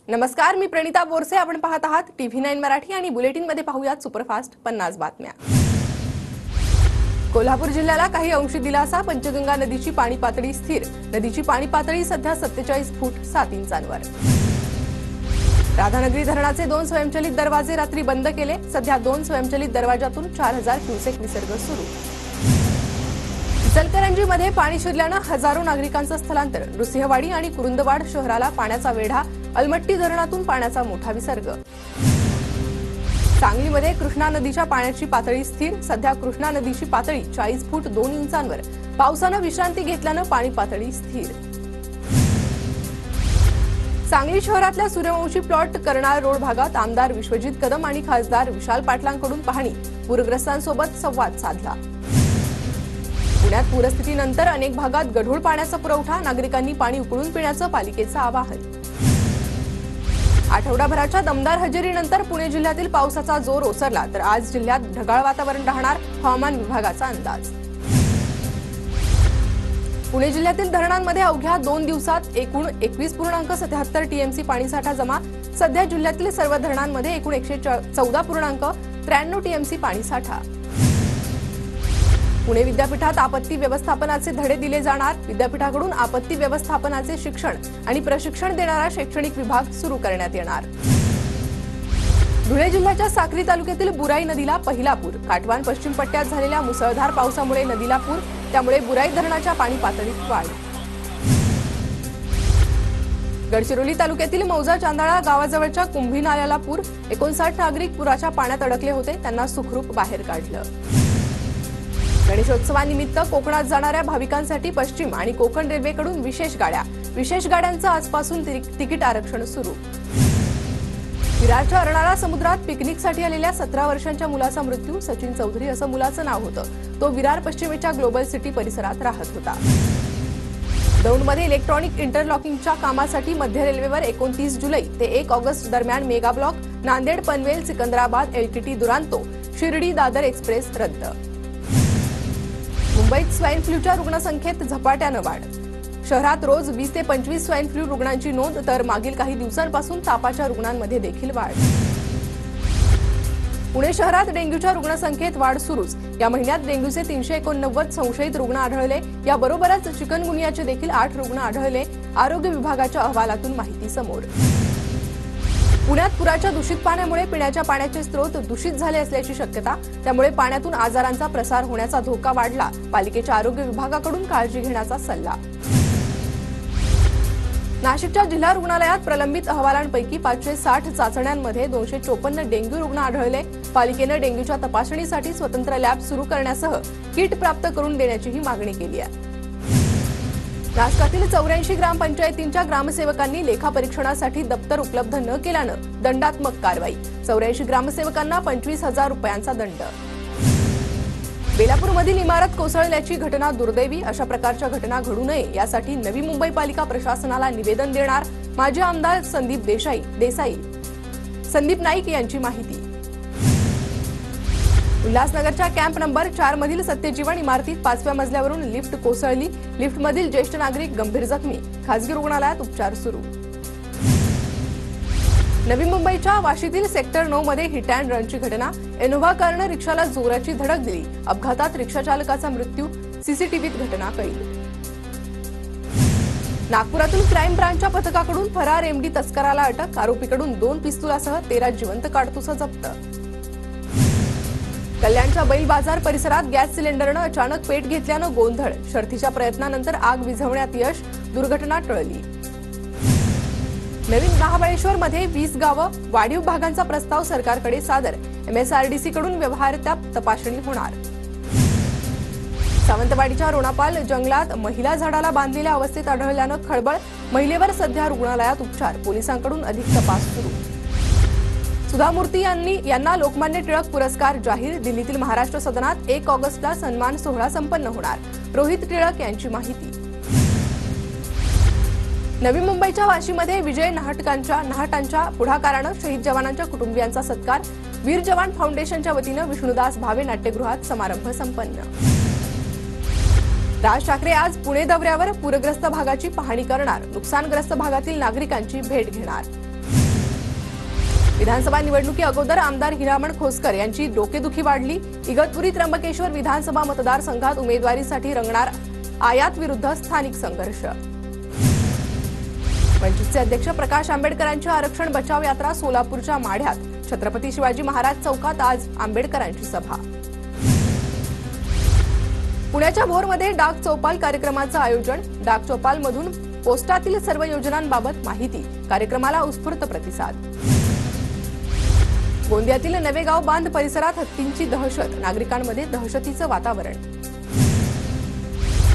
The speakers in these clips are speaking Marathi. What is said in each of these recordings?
नमस्कार, मी प्रणिता बोरसे. आपण पाहत आहात TV9 मराठी आणि बुलेटिन मध्ये पाहूयात सुपरफास्ट 50 बातम्या. कोल्हापूर जिल्ह्याला काही अंशी दिलासा. पंचगंगा नदीची पाणी पातळी स्थिर. नदीची पाणी पातळी सध्या 47 फूट 7 इंचांवर. राधानगरी धरणाचे 2 स्वयंचलित दरवाजे रात्री बंद केले. सध्या 2 स्वयंचलित दरवाजातून 4000 क्युसेक विसर्ग सुरू. इचलकरंजीमध्ये पाणी शिरल्यानं हजारो नागरिकांचं स्थलांतर. नृसिंहवाडी आणि कुरुंदवाड शहराला पाण्याचा वेढा. अलमट्टी धरणातून पाण्याचा मोठा विसर्ग. सांगलीमध्ये कृष्णा नदीच्या पाण्याची पातळी स्थिर. सध्या कृष्णा नदीची पातळी 40 फूट 2 इंचांवर. पावसानं विश्रांती घेतल्यानं पाणी पातळी स्थिर. सांगली शहरातल्या सूर्यवंशी प्लॉट करनाळ रोड भागात आमदार विश्वजित कदम आणि खासदार विशाल पाटलांकडून पाहणी. पूरग्रस्तांसोबत संवाद साधला. पुण्यात पूरस्थितीनंतर अनेक भागात गढूळ पाण्याचा पुरवठा. नागरिकांनी पाणी उकळून पिण्याचं पालिकेचं आवाहन. आठवडाभराच्या दमदार हजेरीनंतर पुणे जिल्ह्यातील पावसाचा जोर ओसरला, तर आज जिल्ह्यात ढगाळ वातावरण राहणार, हवामान विभागाचा अंदाज. पुणे जिल्ह्यातील धरणांमध्ये अवघ्या 2 दिवसात एकूण 21.77 TMC पाणीसाठा जमा. सध्या जिल्ह्यातील सर्व धरणांमध्ये एकूण 114.93 TMC पाणीसाठा. पुणे विद्यापीठात आपत्ती व्यवस्थापनाचे धडे दिले जाणार. विद्यापीठाकडून आपत्ती व्यवस्थापनाचे शिक्षण आणि प्रशिक्षण देणारा शैक्षणिक विभाग सुरू करण्यात येणार. धुळे जिल्ह्याच्या साक्री तालुक्यातील बुराई नदीला पहिला पूर. काटवान पश्चिम पट्ट्यात झालेल्या मुसळधार पावसामुळे नदीला पूर. त्यामुळे बुराई धरणाच्या पाणी पातळीत वाढ. गडचिरोली तालुक्यातील मौजा चांदाळा गावाजवळच्या कुंभी नाल्याला पूर. 59 नागरिक पुराच्या पाण्यात अडकले होते, त्यांना सुखरूप बाहेर काढलं. गणेशोत्सवानिमित्त कोकणात जाणाऱ्या भाविकांसाठी पश्चिम आणि कोकण रेल्वेकडून विशेष गाड्यांचं आजपासून तिकीट आरक्षण सुरू. विरारच्या अर्नाळा समुद्रात पिकनिकसाठी आलेल्या 17 वर्षांच्या मुलाचा मृत्यू. सचिन चौधरी असं मुलाचं नाव होतं. तो विरार पश्चिमेच्या ग्लोबल सिटी परिसरात राहत होता. दौंडमध्ये इलेक्ट्रॉनिक इंटरलॉकिंगच्या कामासाठी मध्य रेल्वेवर 29 जुलै ते 1 ऑगस्ट दरम्यान mega block. Nanded Panvel Secunderabad LTT Duronto Shirdi Dadar express रद्द. मुंबईत स्वाईन फ्लूच्या रुग्णसंख्येत झपाट्यानं वाढ. शहरात रोज 20 ते 25 स्वाईन फ्लू रुग्णांची नोंद, तर मागील काही दिवसांपासून तापाच्या रुग्णांमध्ये देखील वाढ. पुणे शहरात डेंग्यूच्या रुग्णसंख्येत वाढ सुरूच. या महिन्यात डेंग्यूचे 389 संशयित रुग्ण आढळले. याबरोबरच चिकनगुनियाचे देखील 8 रुग्ण आढळले. आरोग्य विभागाच्या अहवालातून माहिती समोर. पुण्यात पुराच्या दूषित पाण्यामुळे पिण्याच्या पाण्याचे स्रोत दूषित झाले असल्याची शक्यता. त्यामुळे पाण्यातून आजारांचा प्रसार होण्याचा धोका वाढला. पालिकेच्या आरोग्य विभागाकडून काळजी घेण्याचा सल्ला. नाशिकच्या जिल्हा रुग्णालयात प्रलंबित अहवालांपैकी 560 चाचण्यांमध्ये 254 डेंग्यू रुग्ण आढळले. पालिकेनं डेंग्यूच्या तपासणीसाठी स्वतंत्र लॅब सुरू करण्यासह किट प्राप्त करून देण्याचीही मागणी केली आहे. नाशकातील 84 ग्रामपंचायतींच्या ग्रामसेवकांनी लेखापरीक्षणासाठी दप्तर उपलब्ध न केल्यानं दंडात्मक कारवाई. 84 ग्रामसेवकांना 25,000 रुपयांचा दंड. बेलापूरमधील इमारत कोसळल्याची घटना दुर्दैवी. अशा प्रकारच्या घटना घडू नये यासाठी नवी मुंबई पालिका प्रशासनाला निवेदन देणार. माजी आमदार संदीप नाईक यांची माहिती. उल्हासनगरच्या कॅम्प नंबर 4 मधील सत्यजीवन इमारतीत 5व्या मजल्यावरून लिफ्ट कोसळली. लिफ्टमधील ज्येष्ठ नागरिक गंभीर जखमी. खासगी रुग्णालयात उपचार सुरू. नवी मुंबईच्या वाशीतील सेक्टर 9 मध्ये हिट अँड रनची घटना. इनोव्हा कारनं रिक्षाला जोराची धडक दिली. अपघातात रिक्षा चालकाचा मृत्यू. सीसीटीव्हीत घटना कैद. नागपुरातून क्राईम ब्रांचच्या पथकाकडून फरार MD तस्कराला अटक. आरोपीकडून 2 पिस्तुलासह 13 जिवंत काडतुसं जप्त. कल्याणच्या बैल बाजार परिसरात गॅस सिलेंडरनं अचानक पेट घेतल्यानं गोंधळ. शर्थीच्या प्रयत्नानंतर आग विझवण्यात यश. दुर्घटना टळली. नवीन महाबळेश्वरमध्ये 20 गावं वाढीव भागांचा प्रस्ताव सरकारकडे सादर. MSRDC कडून व्यवहार्यता तपासणी होणार. सावंतवाडीच्या रोणापाल जंगलात महिला झाडाला बांधलेल्या अवस्थेत आढळल्यानं खळबळ. महिलेवर सध्या रुग्णालयात उपचार. पोलिसांकडून अधिक तपास सुरू. सुधा मूर्ती यांना लोकमान्य टिळक पुरस्कार जाहीर. दिल्लीतील महाराष्ट्र सदनात 1 ऑगस्टला सन्मान सोहळा संपन्न होणार. रोहित टिळक यांची माहिती. नवी मुंबईच्या वाशीमध्ये विजय नाहटांच्या पुढाकारानं शहीद जवानांच्या कुटुंबियांचा सत्कार. वीर जवान फाउंडेशनच्या वतीनं विष्णुदास भावे नाट्यगृहात समारंभ संपन्न. राज ठाकरे आज पुणे दौऱ्यावर. पूरग्रस्त भागाची पाहणी करणार. नुकसानग्रस्त भागातील नागरिकांची भेट घेणार. विधानसभा निवडणुकी अगोदर आमदार हिरामण खोसकर यांची डोकेदुखी वाढली। इगतपुरी त्र्यंबकेश्वर विधानसभा मतदारसंघात उमेदवारीसाठी रंगणार आयात विरुद्ध स्थानिक संघर्ष। वंचितचे अध्यक्ष प्रकाश आंबेडकरांची आरक्षण बचाव यात्रा सोलापूरच्या माढ्यात। छत्रपती शिवाजी महाराज चौकात आज आंबेडकरांची सभा। पुण्याच्या भोरमध्ये डाक चौपाल कार्यक्रमाचं आयोजन। डाक चौपालमधून पोस्टातील सर्व योजनांबाबत माहिती। कार्यक्रमाला उत्स्फूर्त प्रतिसाद। गोंदियातील नवेगाव बांध परिसरात हत्तींची दहशत। नागरिकांमध्ये दहशतीचं वातावरण।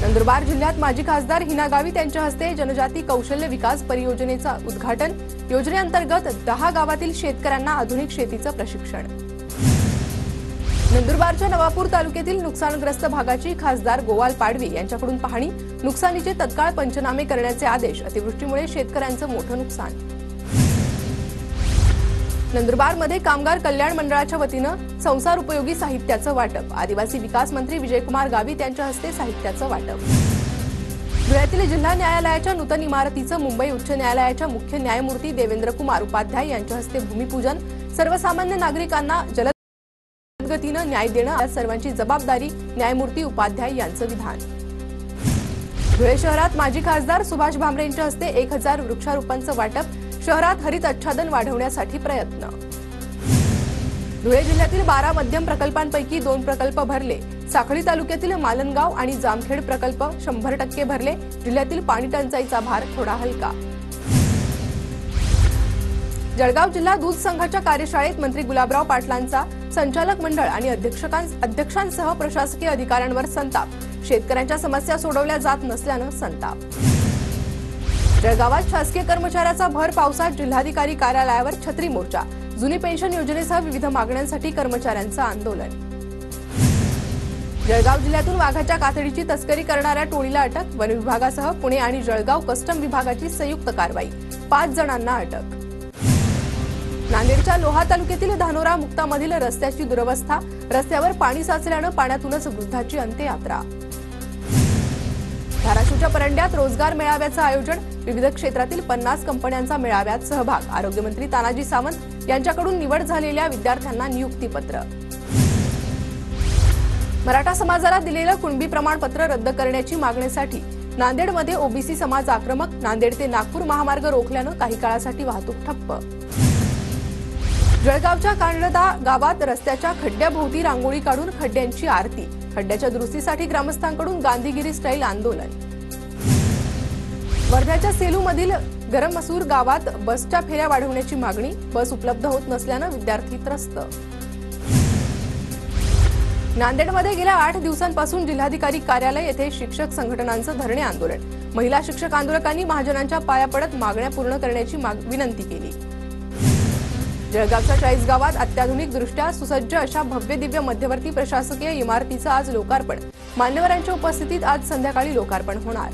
नंदुरबार जिल्ह्यात माजी खासदार हिना गावित यांच्या हस्ते जनजाती कौशल्य विकास परियोजनेचं उद्घाटन। योजनेअंतर्गत 10 गावातील शेतकऱ्यांना आधुनिक शेतीचं प्रशिक्षण। नंदुरबारच्या नवापूर तालुक्यातील नुकसानग्रस्त भागाची खासदार गोवाल पाडवी यांच्याकडून पाहणी। नुकसानीचे तत्काळ पंचनामे करण्याचे आदेश। अतिवृष्टीमुळे शेतकऱ्यांचं मोठं नुकसान। नंदुरबारमध्ये कामगार कल्याण मंडळाच्या वतीनं संसार उपयोगी साहित्याचं वाटप। आदिवासी विकास मंत्री विजयकुमार गावित यांच्या हस्ते साहित्याचं वाटप। धुळ्यातील जिल्हा न्यायालयाच्या नूतन इमारतीचं मुंबई उच्च न्यायालयाच्या मुख्य न्यायमूर्ती देवेंद्र कुमार उपाध्याय यांच्या हस्ते भूमिपूजन। सर्वसामान्य नागरिकांना जलद गतीनं न्याय देणं सर्वांची जबाबदारी। न्यायमूर्ती उपाध्याय यांचं विधान। धुळे शहरात माजी खासदार सुभाष भामरे यांच्या हस्ते 1000 वृक्षारोपणाचं वाटप। शहरात हरित आच्छादन वाढवण्यासाठी प्रयत्न। धुळे जिल्ह्यातील 12 मध्यम प्रकल्पांपैकी 2 प्रकल्प भरले। साखळी तालुक्यातील मालनगाव आणि जामखेड प्रकल्प 100% भरले। जिल्ह्यातील पाणी टंचाईचा भार थोडा हलका। जळगाव जिल्हा दूध संघाच्या कार्यशाळेत मंत्री गुलाबराव पाटलांचा संचालक मंडळ आणि अध्यक्षांसह प्रशासकीय अधिकाऱ्यांवर संताप। शेतकऱ्यांच्या समस्या सोडवल्या जात नसल्यानं संताप। जळगावात शासकीय कर्मचाऱ्याचा भर पावसात जिल्हाधिकारी कार्यालयावर छत्री मोर्चा। जुनी पेन्शन योजनेसह विविध मागण्यांसाठी कर्मचाऱ्यांचं आंदोलन। जळगाव जिल्ह्यातून वाघाच्या कातडीची तस्करी करणाऱ्या टोळीला अटक। वन विभागासह पुणे आणि जळगाव कस्टम विभागाची संयुक्त कारवाई। 5 जणांना अटक। नांदेडच्या लोहा तालुक्यातील धानोरा मुक्तामधील रस्त्याची दुरवस्था। रस्त्यावर पाणी साचल्यानं पाण्यातूनच वृद्धाची अंत्ययात्रा। धाराशिवच्या परंड्यात रोजगार मेळाव्याचं आयोजन। विविध क्षेत्रातील 50 कंपन्यांचा मेळाव्यात सहभाग। आरोग्यमंत्री तानाजी सावंत यांच्याकडून निवड झालेल्या विद्यार्थ्यांना नियुक्तीपत्र। मराठा समाजाला दिलेलं कुणबी प्रमाणपत्र रद्द करण्याची मागणीसाठी नांदेडमध्ये ओबीसी समाज आक्रमक। नांदेड ते नागपूर महामार्ग रोखल्यानं काही काळासाठी वाहतूक ठप्प। जळगावच्या कांडदा गावात रस्त्याच्या खड्ड्याभोवती रांगोळी काढून खड्ड्यांची आरती। खड्ड्याच्या दुरुस्तीसाठी ग्रामस्थांकडून गांधीगिरी स्टाईल आंदोलन। वर्ध्याच्या सेलूमधील गरमसूर गावात बसच्या फेऱ्या वाढवण्याची मागणी। बस उपलब्ध होत नसल्यानं विद्यार्थी त्रस्त। नांदेडमध्ये गेल्या 8 दिवसांपासून जिल्हाधिकारी कार्यालय येथे शिक्षक संघटनांचं धरणे आंदोलन। महिला शिक्षक आंदोलकांनी महाजनांच्या पाया पडत मागण्या पूर्ण करण्याची विनंती केली। जळगावच्या 40 गावात अत्याधुनिक दृष्ट्या सुसज्ज अशा भव्य दिव्य मध्यवर्ती प्रशासकीय इमारतीचं आज लोकार्पण। मान्यवरांच्या उपस्थितीत आज संध्याकाळी लोकार्पण होणार।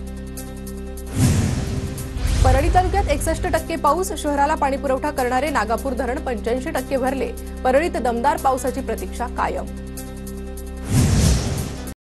परळी तालुक्यात 61% पाऊस। शहराला पाणीपुरवठा करणारे नागापूर धरण 85% भरले। परळीत दमदार पावसाची प्रतीक्षा कायम।